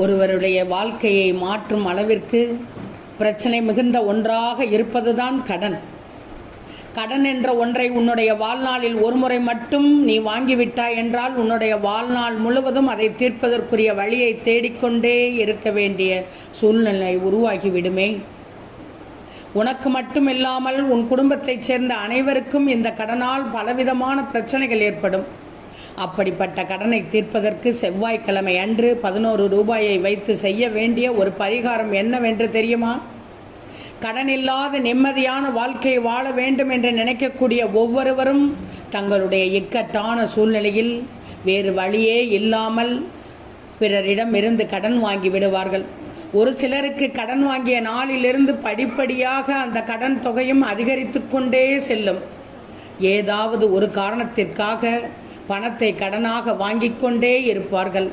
ஒருவருடைய வாழ்க்கையை மாற்றும் அளவிற்கு பிரச்சனை மிகுந்த ஒன்றாக இருப்பதுதான் கடன். கடன் என்ற ஒன்றை உன்னுடைய வாழ்நாளில் ஒரு முறை மட்டும் நீ வாங்கிவிட்டாய் என்றால் உன்னுடைய வாழ்நாள் முழுவதும் அதை தீர்ப்பதற்குரிய வழியை தேடிக்கொண்டே இருக்க வேண்டிய சூழ்நிலை உருவாகிவிடுமே. உனக்கு மட்டும் இல்லாமல் உன் குடும்பத்தைச் சேர்ந்த அனைவருக்கும் இந்த கடனால் பலவிதமான பிரச்சனைகள் ஏற்படும். அப்படிப்பட்ட கடனை தீர்ப்பதற்கு செவ்வாய்க்கிழமை அன்று 11 ரூபாயை வைத்து செய்ய வேண்டிய ஒரு பரிகாரம் என்னவென்று தெரியுமா? கடன் இல்லாத நிம்மதியான வாழ்க்கையை வாழ வேண்டும் என்று நினைக்கக்கூடிய ஒவ்வொருவரும் தங்களுடைய இக்கட்டான சூழ்நிலையில் வேறு வழியே இல்லாமல் பிறரிடமிருந்து கடன் வாங்கி விடுவார்கள். ஒரு சிலருக்கு கடன் வாங்கிய நாளிலிருந்து படிப்படியாக அந்த கடன் தொகையும் அதிகரித்து கொண்டே செல்லும். ஏதாவது ஒரு காரணத்திற்காக பணத்தை கடனாக வாங்கிக் கொண்டே இருப்பார்கள்.